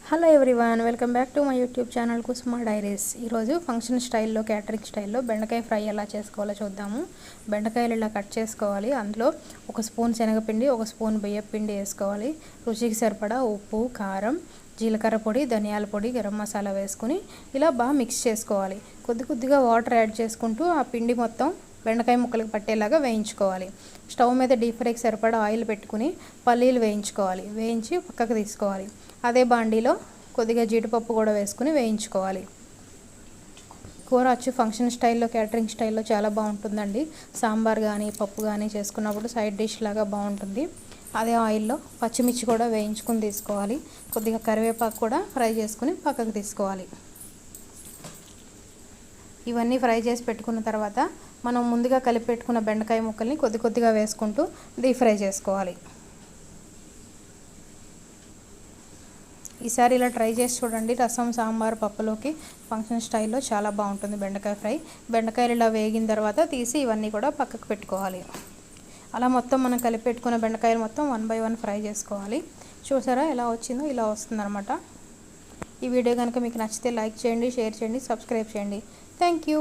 Hello everyone, welcome back to my YouTube channel Kusuma diaries. ఈరోజు function స్టైల్లో, catering స్టైల్లో బెండకాయ ఫ్రై ఎలా చేసుకోవాలో చూద్దాము. బెండకాయలు ఇలా కట్ చేసుకోవాలి. అందులో ఒక స్పూన్ శనగపిండి, ఒక స్పూన్ బియ్యపిండి వేసుకోవాలి. రుచికి సరిపడా ఉప్పు, కారం, జీలకర్ర పొడి, ధనియాల పొడి, గరం మసాలా వేసుకుని ఇలా బాగా మిక్స్ చేసుకోవాలి. కొద్దిగా వాటర్ యాడ్ చేసుకుంటూ ఆ పిండి మొత్తం బెండకాయ ముక్కలకు పట్టేలాగా వేయించుకోవాలి. స్టవ్ మీద డీప్ ఫ్రైకి సరిపడా ఆయిల్ పెట్టుకుని పల్లీలు వేయించుకోవాలి. వేయించి పక్కకు తీసుకోవాలి. అదే బాండీలో కొద్దిగా జీడిపప్పు కూడా వేసుకుని వేయించుకోవాలి. కూర వచ్చి ఫంక్షన్ స్టైల్లో, క్యాటరింగ్ స్టైల్లో చాలా బాగుంటుందండి. సాంబార్ కానీ పప్పు కానీ చేసుకున్నప్పుడు సైడ్ డిష్ లాగా బాగుంటుంది. అదే ఆయిల్లో పచ్చిమిర్చి కూడా వేయించుకుని తీసుకోవాలి. కొద్దిగా కరివేపాకు కూడా ఫ్రై చేసుకుని పక్కకు తీసుకోవాలి. ఇవన్నీ ఫ్రై చేసి పెట్టుకున్న తర్వాత మనం ముందుగా కలిపి పెట్టుకున్న బెండకాయ ముక్కల్ని కొద్దిగా వేసుకుంటూ డీప్ ఫ్రై చేసుకోవాలి. ఈసారి ఇలా ట్రై చేసి చూడండి. రసం, సాంబార్, పప్పులోకి ఫంక్షన్ స్టైల్లో చాలా బాగుంటుంది బెండకాయ ఫ్రై. బెండకాయలు ఇలా వేగిన తర్వాత తీసి ఇవన్నీ కూడా పక్కకు పెట్టుకోవాలి. అలా మొత్తం మనం కలిపి పెట్టుకున్న బెండకాయలు మొత్తం 1 by 1 ఫ్రై చేసుకోవాలి. చూసారా ఎలా వచ్చిందో? ఇలా వస్తుందన్నమాట. ఈ వీడియో కనుక మీకు నచ్చితే లైక్ చేయండి, షేర్ చేయండి, సబ్స్క్రైబ్ చేయండి. Thank you.